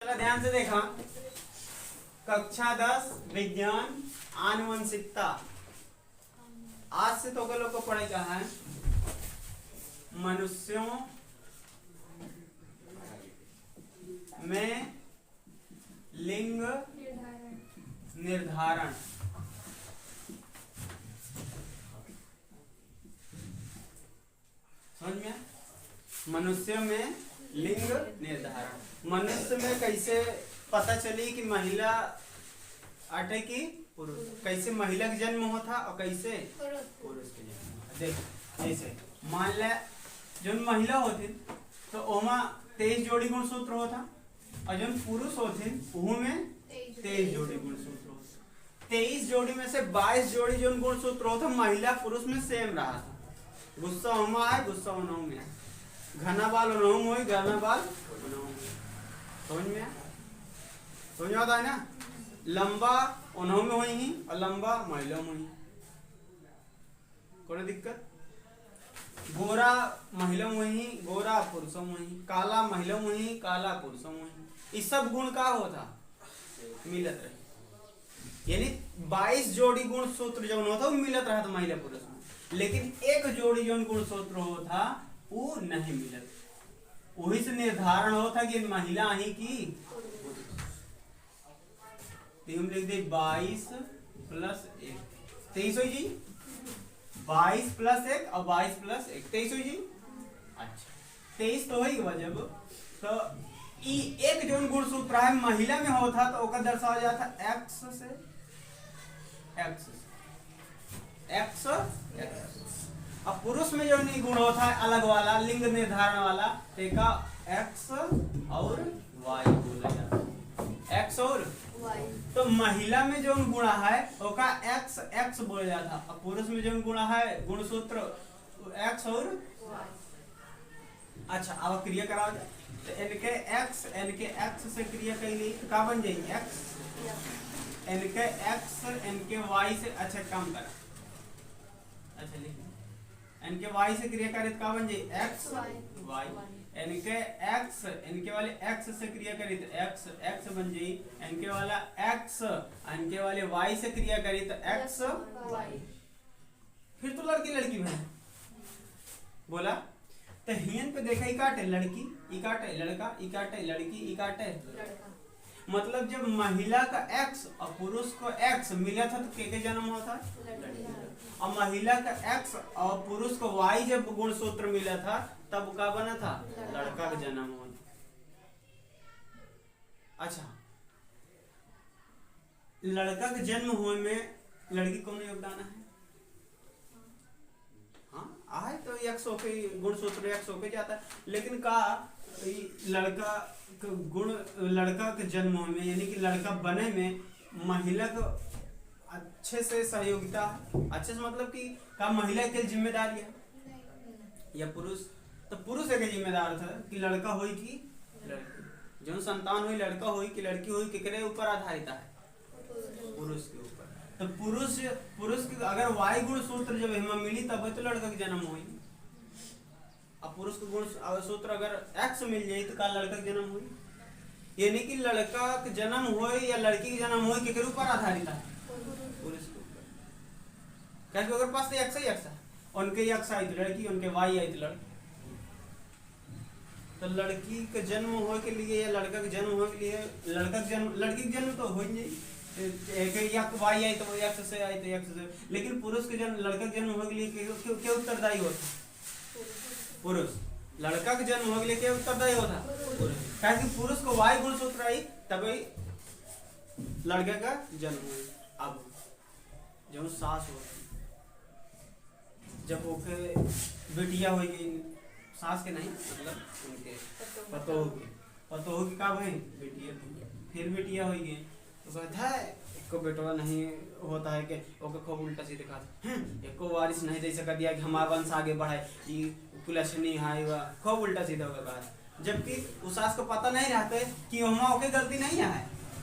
चलो ध्यान से देखा। कक्षा 10 विज्ञान आनुवंशिकता। आज से तो लोग को पढ़ेगा है मनुष्यों में लिंग निर्धारण। समझ में? मनुष्य में लिंग निर्धारण। मनुष्य में कैसे पता चली कि महिला अटे की पुरुष? कैसे महिला का जन्म होता और कैसे पुरुष के जन्म होता? देख ऐसे मान ले जो महिला होती तो ओमा 23 जोड़ी गुणसूत्र होता और जो पुरुष होते वह में 23 जोड़ी गुणसूत्र होता। 23 जोड़ी में से 22 जोड़ी जो गुणसूत्र होता महिला पुरुष में सेम रहा था। गुस्सा होमा है, गुस्सा उन्हों में, घना बाल उन्हों में, घना बाल उन्हों में। समझ में? समझ आता है ना? लंबा उन्हों में हुई ही और लंबा महिला में हुई। कोई दिक्कत? गोरा महिला में हुई, गोरा पुरुषों में हुई, काला महिला में हुई, काला पुरुषों में हुई। इस सब गुण का होता मिलत रहे। यानी 22 जोड़ी गुण सूत्र जो होता वो मिलत रहा था महिला पुरुष में, लेकिन एक जोड़ी जो गुण सूत्र होता वो नहीं मिलत। वही से निर्धारण होता कि महिला ही की। हम लिख दे 22 प्लस 1 23 हो जी। 22 प्लस 1 और 22 प्लस 1 23 हो जी। अच्छा 23 तो वही जब तो एक जो गुण सूत्र है महिला में होता तो ओका दर्शाया जाता x से x अब पुरुष में जो नहीं गुण होता है अलग वाला लिंग निर्धारण वाला तेका x और y बोला जाता है। x और y। तो महिला में जो गुण है ओका x बोला जाता है और पुरुष में जो गुण है गुण सूत्र x और y। अच्छा अब क्रिया कराओ जाए तो n के x से क्रिया कैली का बन जाएगी x, n के x n के y से। अच्छा काम करा। अच्छा लिखिए n के y से क्रिया करे तो का बन जाए x y। n के x n के वाले x से क्रिया करे तो x बन जाए। n के वाला x n के वाले y से क्रिया करे तो x y। फिर तो लड़की लड़की बने बोला तो हियन पे देखा इकाटे लड़की इकाटे लड़का इकाटे लड़की इकाटे लड़का। मतलब जब महिला का x और पुरुष को x मिला था तो के जन्म होता और महिला का x और पुरुष को y जब गुण सूत्र मिला था तब का बना था लड़का का जन्म होता। अच्छा लड़का का जन्म होने में लड़की कौन योगदान है? हाँ आए तो x होके गुण सूत्र x होके जाता है, लेकिन का लड़का गुण लड़का के जन्म में यानी कि लड़का बने में महिला को अच्छे से सहयोगिता अच्छे से मतलब कि का महिला के जिम्मेदारी है या पुरुष? तो पुरुष एक जिम्मेदार था कि लड़का होई कि लड़की जो संतान हुई लड़का हुई कि लड़की हुई केकरे ऊपर आधारित है? पुरुष के ऊपर। तो पुरुष की अगर वाय गुण सूत्र जब हमें मिली तब तो लड़का का जन्म हुई। अब पुरुष को गुण सूत्र अगर x मिल जाए तो का लड़का का जन्म हुई। यानी कि लड़का का जन्म हो या लड़की का जन्म हो केकरे ऊपर आधारित है? पुरुष के ऊपर। क्योंकि अगर पास तो x ही x है, उनके x आई तो लड़की उनके y आई तो लड़की। तो लड़की का जन्म हो के लिए या लड़का का जन्म हो के लिए लड़का का जन्म लड़की का जन्म तो हो ही नहीं एक या y आई तो x से आई तो x से, लेकिन पुरुष के जन्म लड़का के जन्म हो के लिए क्या उत्तरदायी होता? पुरुष। लड़का के जन्म हो के लिए क्या उत्तरदायी होता? पुरुष। क्योंकि पुरुष को y गुण सूत्र आई तभी लड़के का जन्म हुआ। अब जब सास होती जब ओके बेटिया हो गई सास के नहीं मतलब उनके पतोह की का भाई बेटिया फिर बेटिया हो गई तो कहता है एको बेटवा नहीं होता है कि ओके खूब उल्टा सीधे कहा एको वारिस नहीं दे सका दिया कि हमारा वंश आगे बढ़ाए ये कुलशनी हाई वा खूब उल्टा सीधा होगा बात। जबकि उस सास को पता नहीं रहता है कि हमारा ओके गलती नहीं है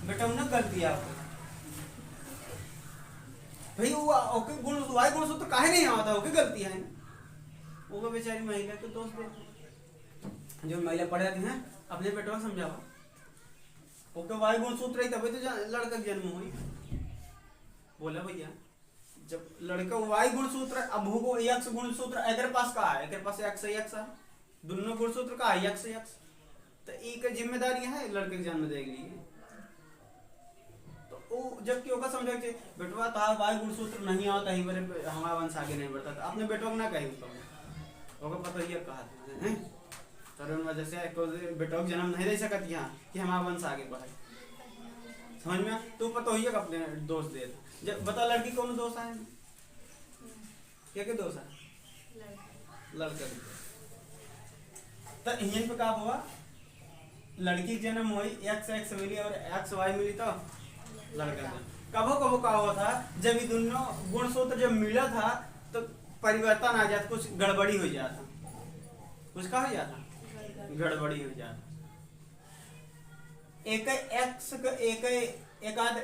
बेटा उन्हें गलती है भाई वो ओके गुण वाई गुण तो काहे नहीं आता ओके गलती है ना। वो बेचारी महिला को दोस्त दे जो महिला पढ़ जाती हैं अपने बेटवा समझाओ ओके वाई गुणसूत्र रही तभी तो लड़का के जन्म हुई। बोला भैया जब लड़का वाई गुणसूत्र, अब भूगो एक्स गुणसूत्र एकरे पास का है, एकरे पास एक्स है, दोनों गुणसूत्र का है एक्स तो ई के जिम्मेदारी है लड़के के जन्म देने के लिए। तो वो जब क्यों का समझा कि बेटवा तार वाई गुणसूत्र नहीं आता ही मेरे हमारा वंश आगे नहीं बढ़ता, तो अपने बेटों को ना कही उसको पता ही कहा है तो वजह से बेटों को जन्म नहीं दे सकत यहाँ कि हमारा वंश आगे बढ़े। समझ में तू पता ही अपने दोष दे जब बता लड़की कौन दोष है, क्या दोष है लड़का तो यहीं पे क्या हुआ लड़की जन्म हुई एक्स मिली और एक्स वाई मिली तो लड़का कबो कबो का हुआ था जब ये दोनों गुणसूत्र जब मिला था तो परिवर्तन आ जाता, कुछ गड़बड़ी हो जाता, कुछ का हो जाता गड़बड़ी हो जाता। एक एक्स का एक आध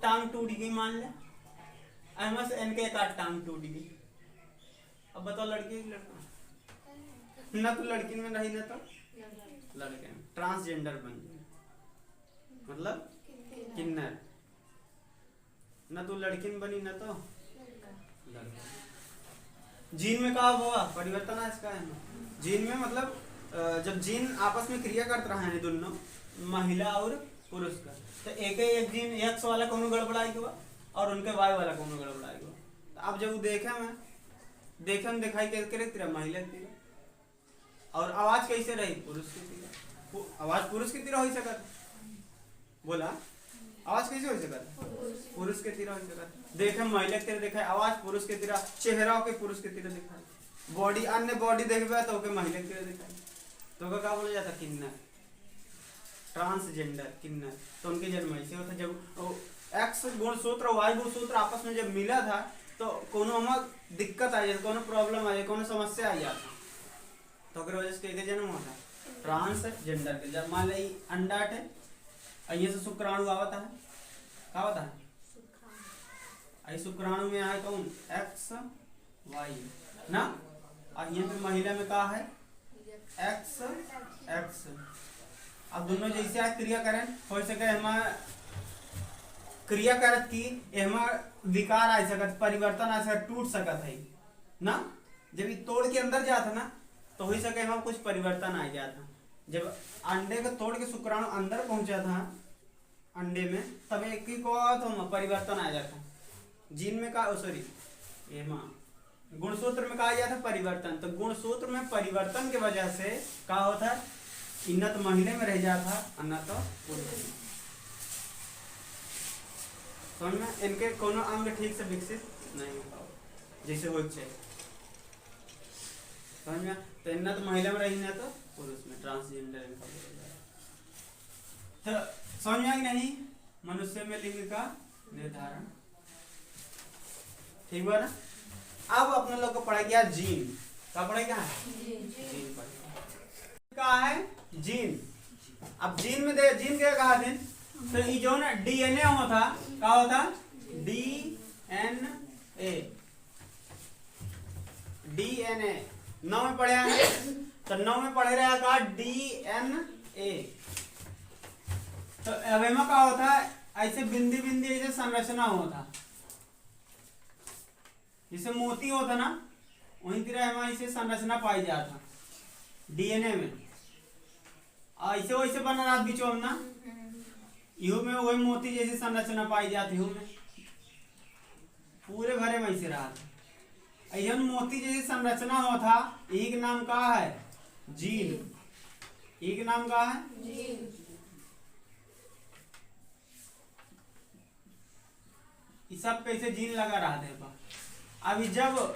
टांग टूट गई मान ले, अहमद से इनके एक आध टांग टूट गई। अब बताओ लड़की लड़का ना तो लड़की में रही ना तो लड़के में, ट्रांसजेंडर बन गई मतलब किन्नर, ना तो लड़की में बनी ना तो लड़का। जीन में कहा हुआ परिवर्तन है इसका है जीन में मतलब जब जीन आपस में क्रिया करते रहे हैं दोनों महिला और पुरुष का तो एक जीन एक्स वाला कोनो गड़बड़ाएगा और उनके वाई वाला कोनो गड़बड़ाएगा। तो अब जब देखे में दिखाई करे तेरा महिला की तरह और आवाज कैसे रही पुरुष की तरह, आवाज पुरुष की तरह हो सकत, बोला आवाज कैसे हो सकत पुरुष के तरह हो सकत, देखे महिला की तरह दिखाई आवाज पुरुष के तरह, चेहरा के पुरुष के तरह दिखाई, बॉडी अन्य बॉडी देखबे तो के महिला की तरह दिखाई, तो क्या बोला जाता किन्नर ट्रांसजेंडर किन्नर। तो उनके जन्म ऐसे होता जब एक्स गुणसूत्र और वाई गुणसूत्र आपस में जब मिला था तो कोनो हमें दिक्कत आ जाती, कोनो प्रॉब्लम आ जाती, कोनो समस्या आ जाती तो वजह से जन्म होता ट्रांसजेंडर के। जब मान ली अंडा है ये से शुक्राणु आवता है क्या होता है आई शुक्राणु में आए कौन एक्स वाई ना, और यहाँ पे महिला में कहा है एक्स एक्स। अब दोनों जैसे क्रिया करें हो सके हमारा क्रिया करत की विकार आ सकत, परिवर्तन आ सकत, टूट सकत है ना, जब ये तोड़ के अंदर जाता ना तो हो सके हमारा कुछ परिवर्तन आ जाता। जब अंडे को तोड़ के शुक्राणु अंदर पहुंचा था अंडे में तब एक ही को तो परिवर्तन आ जाता। जीन में का सॉरी गुणसूत्र में कहा जाता परिवर्तन, तो गुणसूत्र में परिवर्तन की वजह से क्या होता न तो महिला में रह जाता और न तो पुरुष में। समझ में इनके कोनो अंग ठीक से विकसित नहीं हो पाओ जैसे हो चाहिए। समझ में तो न तो महिला में रही न तो पुरुष में, ट्रांसजेंडर तो समझ में आई नहीं। मनुष्य में लिंग का निर्धारण ठीक हुआ ना। अब अपने लोग को पढ़ा गया जीन, क्या पढ़ा गया जीन का है जीन। अब जीन में दे जीन क्या कहा थे तो ये जो ना डीएनए होता क्या होता डीएनए, डीएनए 9 में पढ़े हैं तो 9 में पढ़े रहेगा डीएनए। तो अब में क्या होता है ऐसे बिंदी बिंदी ऐसे संरचना होता, जैसे मोती होता ना वही तरह हमारे ऐसे संरचना पाई जाता डीएनए में, ऐसे वैसे बना रहा बीचों में ना यू में वही मोती जैसी संरचना पाई जाती हूँ में पूरे भरे में ऐसे रहा था। यह मोती जैसी संरचना होता एक नाम का है जीन, एक नाम का है जीन। सब कैसे जीन लगा रहा था। अभी जब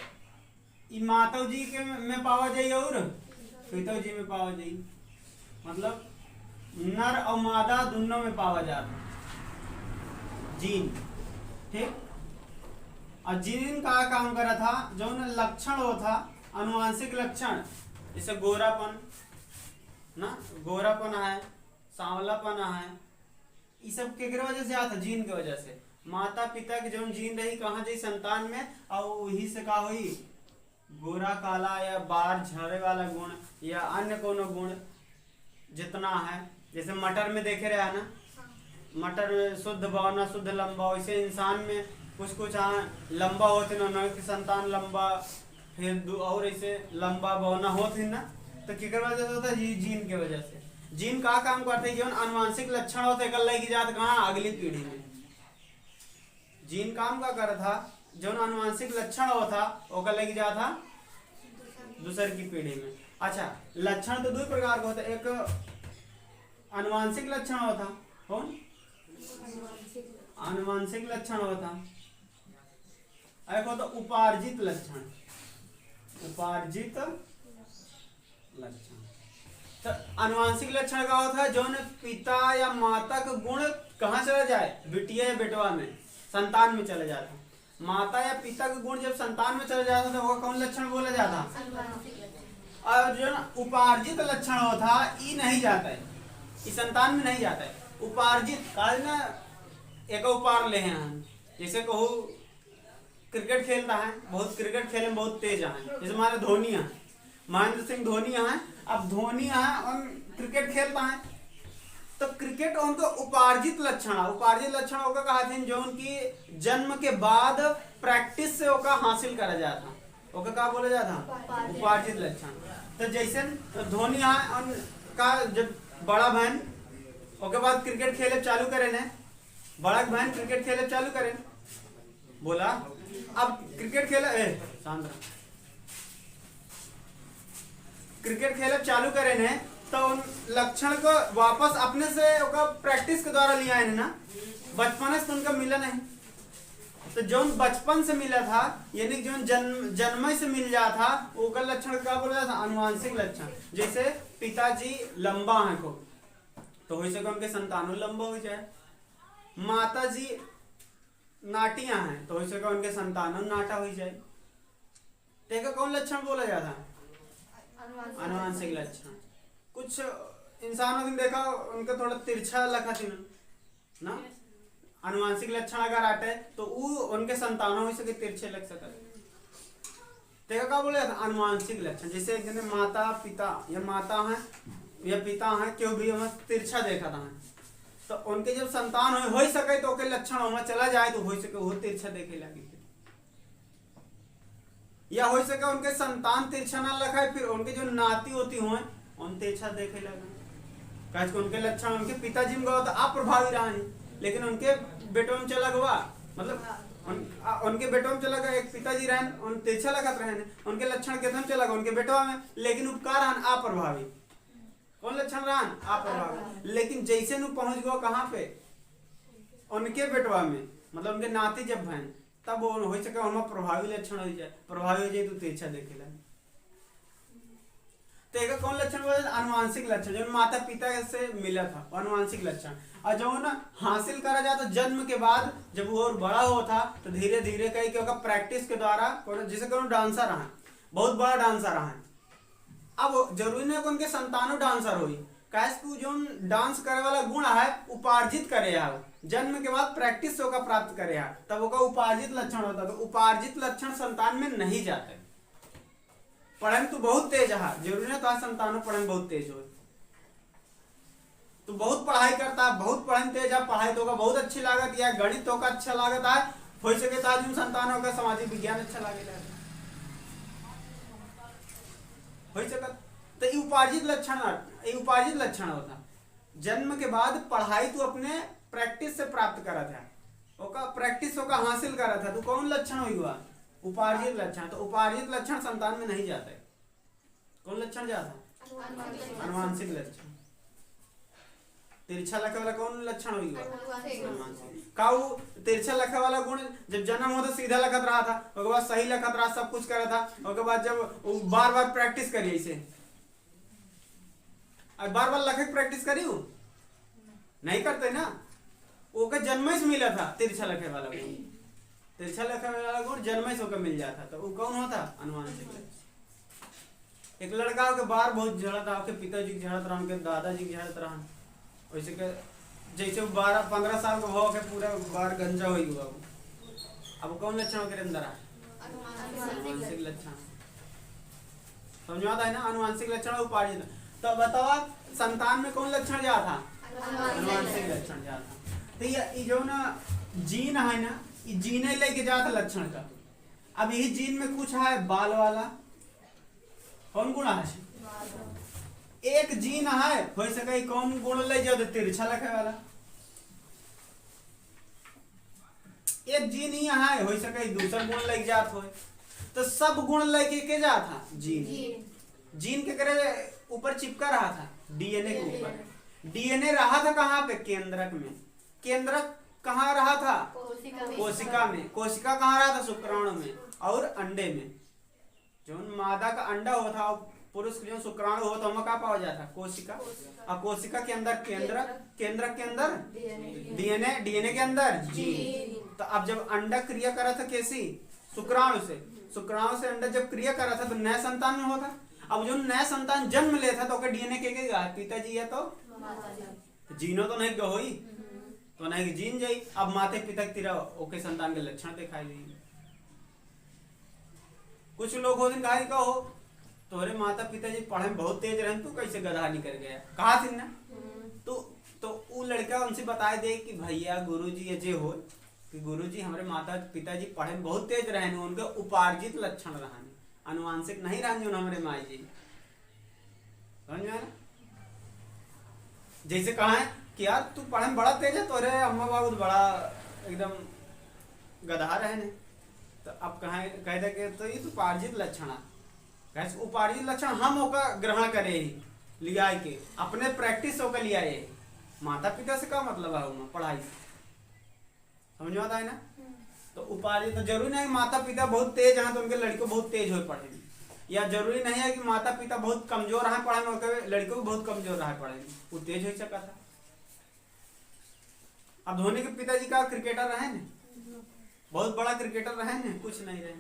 माता जी के में पावा जाए और पिता जी में पावा जाए, मतलब नर और मादा दोनों में पावा जाता जीन ठीक। और जीन का काम करा था जो न लक्षण होता अनुवांशिक लक्षण, जैसे गोरापन ना, गोरापन है, सांवलापन है, ये सब के वजह से आता जीन की वजह से। माता पिता के जो जीन रही कहाँ जाई संतान में और वही से का हुई गोरा काला या बार झरे वाला गुण या अन्य कोनो गुण जितना है, जैसे मटर में देखे रहे ना मटर में शुद्ध बौना शुद्ध लंबा, वैसे इंसान में कुछ कुछ लंबा होते ना कि संतान लंबा, फिर और ऐसे लंबा बौना होते ना, तो केकर वजह से होता है? जीन के वजह से। जीन का काम करते हैं, जीवन अनुवांशिक लक्षण होते कल की जात कहाँ? अगली पीढ़ी में। जीन काम का कर था, जो अनुवांशिक लक्षण होता वो कल की जात था दूसर की पीढ़ी में। अच्छा, लक्षण तो दो प्रकार का होता है, एक अनुवांशिक लक्षण होता, कौन? अनुवांशिक लक्षण होता, एक होता उपार्जित लक्षण। उपार्जित लक्षण तो अनुवांशिक लक्षण का होता है जो पिता या माता का गुण कहाँ चला जाए? बिटिया या बेटवा में, संतान में चले जाता। माता या पिता का गुण जब संतान में चले जाता तो वो कौन लक्षण बोला जाता? और जो उपार्जित लक्षण होता ये नहीं जाता है, ये संतान में नहीं जाता है। उपार्जित काल ना एक उपार ले हैं हम, जैसे कहूँ क्रिकेट खेलता है, बहुत क्रिकेट खेलने में बहुत तेज है, जैसे हमारे धोनी है, महेंद्र सिंह धोनी है। अब धोनी है और क्रिकेट खेलता है, तो क्रिकेट उनको उपार्जित लक्षण, उपार्जित लक्षण होगा कहा थे जो उनकी जन्म के बाद प्रैक्टिस से ओका हासिल करा जाता, ओका क्या बोला जाता? उपार्जित लक्षण। तो जैसे धोनी है और का जब बड़ा बहन ओके बाद क्रिकेट खेले चालू करे ने, बड़ा बहन क्रिकेट खेले चालू करे, बोला अब क्रिकेट खेले शांत, क्रिकेट खेले चालू करे ने, तो उन लक्षण को वापस अपने से प्रैक्टिस के द्वारा लिया है ना, बचपन से उनका मिला नहीं। तो जो बचपन से मिला था यानी जो जन्म से मिल जा था वो का लक्षण क्या बोला था? अनुवांशिक लक्षण। जैसे पिताजी लंबा है को तो हो सके उनके संतानों लंबा हो जाए, माता जी नाटिया हैं तो हो सके उनके संतानों नाटा हो जाए। देखो कौन लक्षण बोला जाता है? अनुवांशिक लक्षण। कुछ इंसानों ने देखा उनका थोड़ा तिरछा लखा थी ना, अनुवांशिक लक्षण अगर आटे तो वो उनके संतानों से तिरछे लग सकते। देखा क्या बोले? अनुवांशिक लक्षण। जैसे एक माता पिता या माता है या पिता है क्यों भी हमें तिरछा देखा था, तो उनके जब संतान हो सके तो के लक्षण हमें चला जाए तो हो सके वो तिरछा देखे लगे, या हो सके उनके संतान तिरछा ना लखाए फिर उनके जो नाती होती हुए उन तिरछा देखे लगे। कह उनके लक्षण उनके पिताजी में तो अप्रभावी रहा नहीं, लेकिन उनके बेटों में चला गवा, मतलब उनके बेटों में चला गया, एक पिताजी रहन उन तिरछा लगत रहे, उनके लक्षण के चला गया उनके बेटवा में, लेकिन उपकार रहन अप्रभावी। कौन लक्षण रहन? अप्रभावी। लेकिन जैसे नु पहुंच गो कहाँ पे? उनके बेटवा में, मतलब उनके नाती जब बहन, तब वो हो सके हम प्रभावी लक्षण हो जाए, प्रभावी हो जाए तो तिरछा देखे लगे। तो एक कौन लक्षण बोले? अनुवांशिक लक्षण, जो माता पिता से मिला था अनुवांशिक लक्षण। और जो ना हासिल करा जाता जन्म के बाद, जब वो और बड़ा होता तो धीरे धीरे कहीं के प्रैक्टिस के द्वारा, जैसे कौन डांसर रहा, बहुत बड़ा डांसर रहा, अब जरूरी नहीं कि उनके संतानों डांसर हुई, कैसे जो डांस करे वाला गुण है उपार्जित करे है, जन्म के बाद प्रैक्टिस होगा प्राप्त करे है, तब वो का उपार्जित लक्षण होता। तो उपार्जित लक्षण संतान में नहीं जाते। पढ़ने में तो बहुत तेज है, जरूरी नहीं तो संतानों पढ़ने में बहुत तेज हो, तो बहुत पढ़ाई करता है, बहुत पढ़ने तेज है, पढ़ाई तो का बहुत अच्छी लागत या गणित तो का अच्छा लागत है, हो सके ताजुम संतानों का सामाजिक विज्ञान अच्छा लागेगा, हो सके तो ये उपार्जित लक्षण, ये उपार्जित लक्षण होता। जन्म के बाद पढ़ाई तो अपने प्रैक्टिस से प्राप्त करा था, ओका प्रैक्टिस होका हासिल करा था, तो कौन लक्षण हुआ? उपार्जित लक्षण। तो उपार्जित लक्षण संतान में नहीं जाता है। कौन लक्षण जाता? अनुवांशिक लक्षण। तिरछा लखा वाला कौन लक्षण हुआ? काऊ तिरछा लखा वाला गुण जब जन्म होता सीधा लखत रहा था, उसके बाद सही लखत रहा, सब कुछ करा था, उसके बाद जब बार बार प्रैक्टिस करी इसे, बार बार लखे प्रैक्टिस करी नहीं करते ना, वो का जन्म से मिला था तिरछा लखे वाला गुण, तिरछा लखे वाला गुण जन्म से होकर मिल जाता, तो वो कौन होता? अनुवांशिक लक्षण। एक लड़का के बार बहुत झड़त रहा, पिताजी के झड़त रहा, उनके दादाजी के झड़त रहा, वैसे के जैसे 12-15 साल का हो के पूरा बार गंजा हो हुआ, अब कौन लक्षण के अंदर है? अनुवांशिक लक्षण। समझ आता है ना? अनुवांशिक लक्षण उपार्जित। तो बताओ संतान में कौन लक्षण जा था? अनुवांशिक लक्षण जा था। तो ये जो ना जीन है ना, ये जीन ही लेके जाता लक्षण का। अब यही जीन में कुछ है बाल वाला, कौन गुण है? एक जीन है हो सके कौन गुण ले जाओ तो तिरछा लखे वाला, एक जीन ही है हो सके दूसरा गुण लग जात हो। तो सब गुण लेके के जात था जीन, जीन के करे ऊपर चिपका रहा था डीएनए के ऊपर। डीएनए रहा था कहाँ पे? केंद्रक में। केंद्रक कहाँ रहा था? कोशिका में। कोशिका कहाँ रहा था? शुक्राणु में और अंडे में। जो मादा का अंडा होता और पुरुष जो शुक्राणु होता है कहाँ पाया जाता? कोशिका। और कोशिका के अंदर केंद्रक, केंद्रक के अंदर डीएनए, डीएनए के अंदर जीन। तो अब जब अंडा क्रिया करा था कैसी? शुक्राणु से। शुक्राणु से अंडा जब क्रिया करा था तो नया संतान में होता। अब जो नया संतान जन्म लेता तो डीएनए के पिताजी है तो जीनो तो नहीं गई तो नहीं जीन जाई। अब माते पिता तेरा ओके संतान के लक्षण दिखाई दी। कुछ लोग हो दिन का हो तोरे माता पिताजी पढ़े में बहुत तेज रहे, तू कैसे गधा निकल गया? कहा थी ना तो वो लड़का उनसे बताए दे कि भैया गुरुजी ये जे हो कि गुरुजी हमारे माता पिताजी पढ़े में बहुत तेज रहे, उनके उपार्जित लक्षण रहा, अनुवांशिक नहीं रहे हमारे माई जी। समझ में? जैसे कहा है कि यार तू पढ़े में बड़ा तेज है, तोरे अम्मा बाबू बड़ा एकदम गधा रहे ने। तो अब कह दे कि तो ये तो उपार्जित लक्षण है। उपार्जित लक्षण हम ओका ग्रहण करे ही लिया के अपने प्रैक्टिस होकर लिया ये माता पिता से क्या मतलब है पढ़ाई से? समझ में आता है ना? तो उपार्जित तो जरूरी नहीं माता पिता बहुत तेज हैं तो उनके लड़के बहुत तेज हो पढ़े, या जरूरी नहीं है कि माता पिता बहुत कमजोर रहा पढ़े में लड़कों को बहुत कमजोर रहा पढ़े में वो तेज हो सका था। अब धोनी के पिताजी का क्रिकेटर रहे ने, बहुत बड़ा क्रिकेटर रहे ने, कुछ नहीं रहे,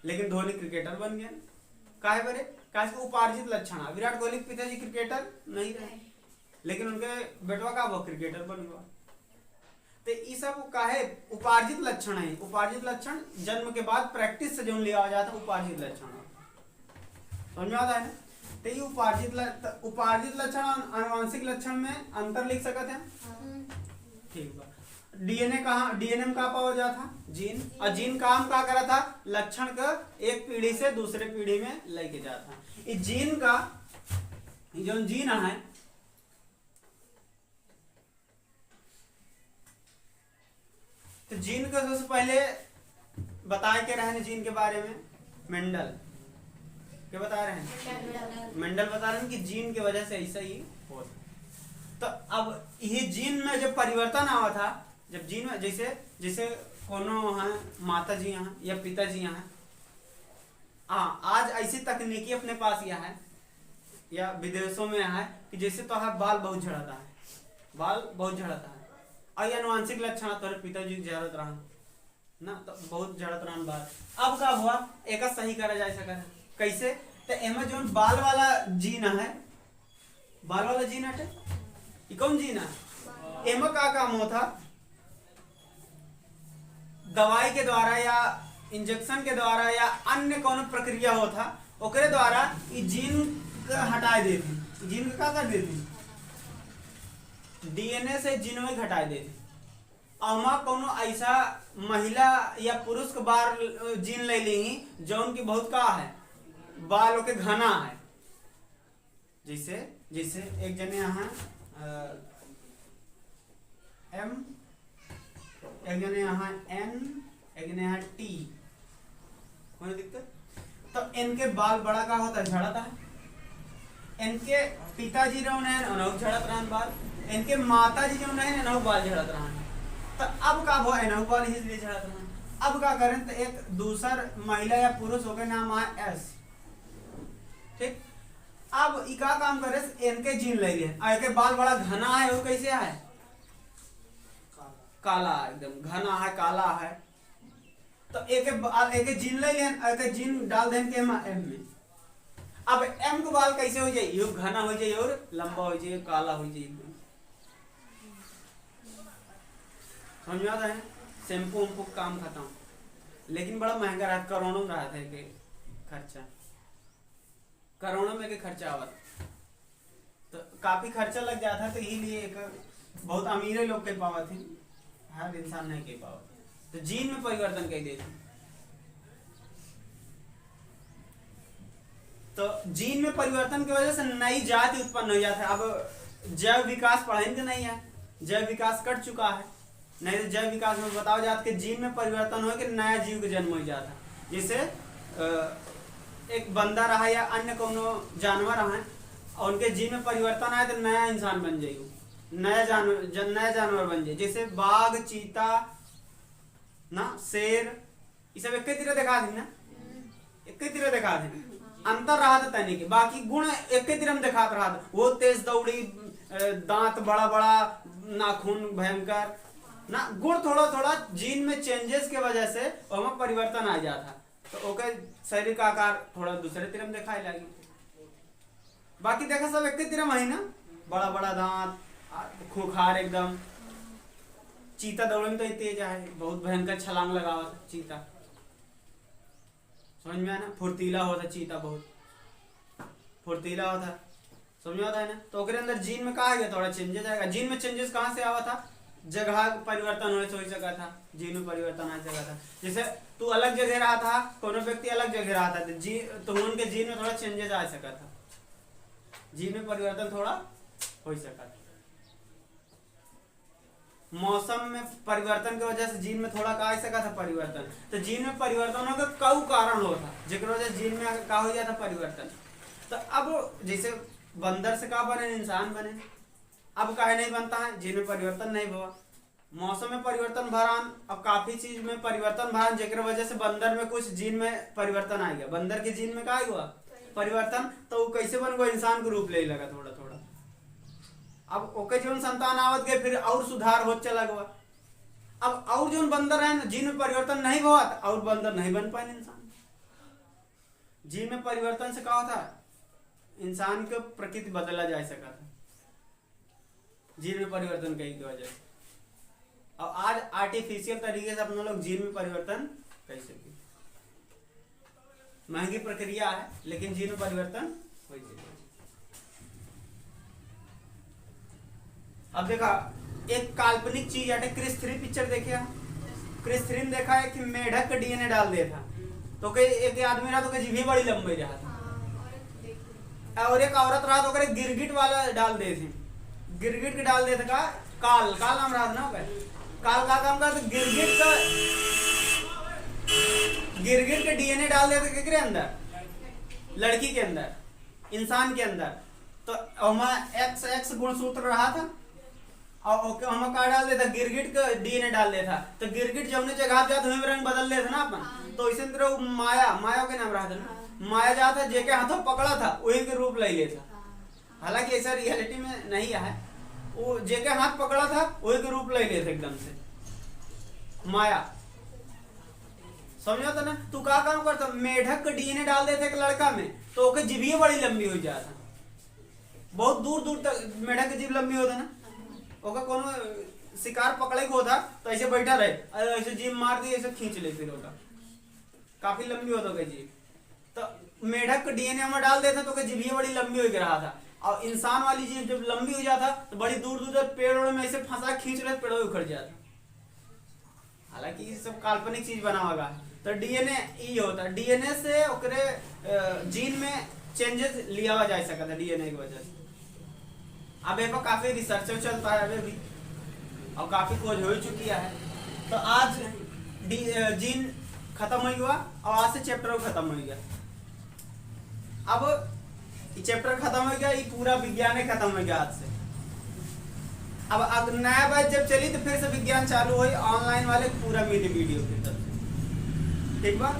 लेकिन धोनी क्रिकेटर बन गया। काहे बरे? काहे उपार्जित लक्षण। विराट कोहली के पिताजी क्रिकेटर नहीं रहे, लेकिन उनके बेटवा का वो क्रिकेटर बन गया। तो ये सब काहे उपार्जित लक्षण है। उपार्जित लक्षण जन्म के बाद प्रैक्टिस से जो लिया जाता है उपार्जित लक्षण। समझ में आता है ना? तो ये उपार्जित लक्षण आनुवंशिक लक्षण में अंतर लिख सकते हैं। ठीक है। डीएनए कहाँ? डीएनए में कहाँ पाया जाता? जीन। और जीन काम क्या करा था? लक्षण का एक पीढ़ी से दूसरे पीढ़ी में लेके जाता। इस जीन का जो जीन है तो जीन का सबसे पहले बताए के रहे जीन के बारे में मेंडल क्या बता रहे हैं? मेंडल बता रहे हैं कि जीन की वजह से ऐसा ही होता। तो अब ये जीन में जब परिवर्तन आवा था, जब जीन में जैसे जैसे कोनो है माता जी हैं या पिताजी हैं, आज ऐसी तकनीकी अपने पास यह है या विदेशों में है कि जैसे तो बाल बहुत झड़ता है, बाल बहुत झड़ता है और अनुवांशिक लक्षण तोरे पिताजी झड़त रहा ना, तो बहुत झड़त रहा बाल। अब का हुआ एक सही करा जा सका है कैसे? तो एमा जो बाल वाला जीन है, बाल वाला जीन है ये कौन जीन है? एमा का काम होता? दवाई के द्वारा या इंजेक्शन के द्वारा या अन्य कौन प्रक्रिया होता ओकरे द्वारा ये जीन का हटा देती। जीन का क्या कर देती? डीएनए से जीन में घटा देती। अमा कोनो ऐसा महिला या पुरुष के बार जीन ले ली जो उनकी बहुत का है बालों के घना है। जैसे जैसे एक जने यहाँ एम, एक जने यहाँ एन, एक जने यहाँ टी, कोई दिक्कत? तो इनके बाल बड़ा का होता है झड़ता है। इनके पिताजी जो है झड़त रहा बाल, इनके माताजी जो है बाल झड़त रहा। तो अब का हुआ है बाल इसलिए झड़त रहा। अब क्या करें? तो एक दूसर महिला या पुरुष हो गए नाम है एस, ठीक। अब ई का काम करे? इनके जीन ले लिए, इनके बाल बड़ा घना है, वो कैसे है? काला, एकदम घना है, काला है। तो एक जीन ले लिए, एक जीन डाल दें के एम में। अब एम को बाल कैसे हो जाए? यो घना हो जाए और लंबा हो जाए, काला हो जाए। समझ में आता है? शैम्पू उम्पू काम खत्म, लेकिन बड़ा महंगा रहा, करोड़ों में रहा था कि खर्चा, करोड़ों में के खर्चा आवा, तो काफी खर्चा लग जाता। तो इसलिए एक बहुत अमीर लोग के पावा थे हर इंसान नहीं कह पाओ, तो जीन में परिवर्तन कह देते। तो जीन में परिवर्तन की वजह से नई जाति उत्पन्न हो जाता है। अब जैव विकास पढ़ेंगे नहीं है, जैव विकास कट चुका है, नहीं तो जैव विकास में बताओ जाता कि जीन में परिवर्तन हो कि नया जीव का जन्म हो जाता। जैसे एक बंदा रहा या अन्य कोनो जानवर रहा और उनके जीन में परिवर्तन आए तो नया इंसान बन जाएगा, नया जानवर बन जाए। जैसे बाघ, चीता ना, शेर, ये सब एक ही तरह दिखा दी ना, एक ही तरह दिखा दी, अंतर रहा था तनी के, बाकी गुण एक ही तरह में दिखाता रहा था। वो तेज दौड़ी, दांत बड़ा बड़ा, नाखून भयंकर ना, गुण थोड़ा थोड़ा जीन में चेंजेस के वजह से उसमें परिवर्तन आ जाता, तो ओके शरीर का आकार थोड़ा दूसरे तरह में दिखाई लगी। बाकी देखा सब एक ही तरह में ही ना, बड़ा बड़ा दांत, खूंखार एकदम। चीता दौड़ने में तो तेज है, बहुत भयंकर छलांग लगावा था चीता, समझ में आया ना। फुर्तीला होता चीता, बहुत फुर्तीला होता, समझ में आता है ना। तो ओकरे अंदर जीन में कहा गया थोड़ा चेंजेस आएगा। जीन में चेंजेस कहाँ से आवा था? जगह परिवर्तन हो सका था, जीन में परिवर्तन आ सका था। जैसे तू अलग जगह रहा था, कोनो व्यक्ति अलग जगह रहा था, तो उनके जीन में थोड़ा चेंजेस आ सका था, जीन में परिवर्तन थोड़ा हो सका था। मौसम में परिवर्तन की वजह से जीन में थोड़ा का आ सका था परिवर्तन। तो जीन में परिवर्तनों का कऊ कारण होता, जिसकी वजह से जीन में का हो जाता परिवर्तन। तो अब जैसे बंदर से का बने, इंसान बने, अब काहे नहीं बनता है? जीन में परिवर्तन नहीं हुआ। मौसम में परिवर्तन भरान, अब काफी चीज में परिवर्तन भरान, जिसकी वजह से बंदर में कुछ जीन में परिवर्तन आ गया। बंदर के जीन में का हुआ परिवर्तन, तो वो कैसे बन गया? इंसान को रूप ले लगा थोड़ा थोड़ा। अब ओके जीवन संतान आवत गए, फिर और सुधार हो चला गया। अब और जो बंदर है ना, जीन में परिवर्तन नहीं हुआ और बंदर नहीं बन पाए इंसान। जीन में परिवर्तन से क्या होता है? इंसान की प्रकृति बदला जा सका था जीन में परिवर्तन की वजह से। और आज आर्टिफिशियल तरीके से अपने लोग जीन में परिवर्तन कर सके। महंगी प्रक्रिया है, लेकिन जीन में परिवर्तन हो सके। अब देखा एक काल्पनिक चीज है, क्रिस 3 पिक्चर देखे? क्रिस 3 में देखा है कि मेढक का डीएनए डाल दिया था, तो एक आदमी रहा तो जीभी बड़ी लंबी रहा था, और एक औरत रहा तो गिरगिट वाला डाल दे थे, गिरगिट के डाल दे थे का काल नाम रहा था ना। काल का काम कर, गिरगिट के डीएनए डाल देते केकरे अंदर? लड़की के अंदर, इंसान के अंदर। तो हमारा एक्स गुणसूत्र रहा था और हम का डाल देता? गिरगिट का डीएनए डाल देता। तो गिरगिट जब जगह जाता वही रंग बदल देता ना अपन। तो इसी तरह माया के नाम रहा था ना, माया जाता जेके हाथों पकड़ा था वही के रूप ले लेता। हालांकि ऐसा रियलिटी में नहीं है, वो जेके हाथ पकड़ा था वही के रूप ले लेते एकदम से माया, समझो तो ना। तू का काम करता? मेढक का डीएनए डाल देते एक लड़का में, तो ओके जीभ बड़ी लंबी हो जाता, बहुत दूर दूर तक मेढक की जीभ लंबी होता ना। ओका कोनो शिकार पकड़े को होता तो ऐसे बैठा रहे, ऐसे जीभ मार दी, ऐसे खींच ले, फिर होगा काफी लंबी होता है जीभ। तो मेढक का डीएनए में डाल देता तो जीभ बड़ी लंबी हो रहा था। और इंसान वाली जीभ जब लंबी हो जाता तो बड़ी दूर दूर तक पेड़ों में ऐसे फंसा खींच ले, पेड़ों उखड़ जाता। हालांकि ये सब काल्पनिक चीज बना होगा। तो डीएनए ये होता है, डीएनए से ओकरे जीन में चेंजेस लिया जा सकता है डीएनए की वजह से। अब यहाँ पर काफी रिसर्च चलता है अभी भी, और काफी खोज हो चुकी है। तो आज जीन खत्म हो गया और आज से चैप्टर खत्म हो गया। अब चैप्टर खत्म हो गया, ये पूरा विज्ञान खत्म हो गया आज से। अब नया बैच जब चली तो फिर से विज्ञान चालू हुई, ऑनलाइन वाले पूरा मिली वीडियो की तरफ से। ठीक बा।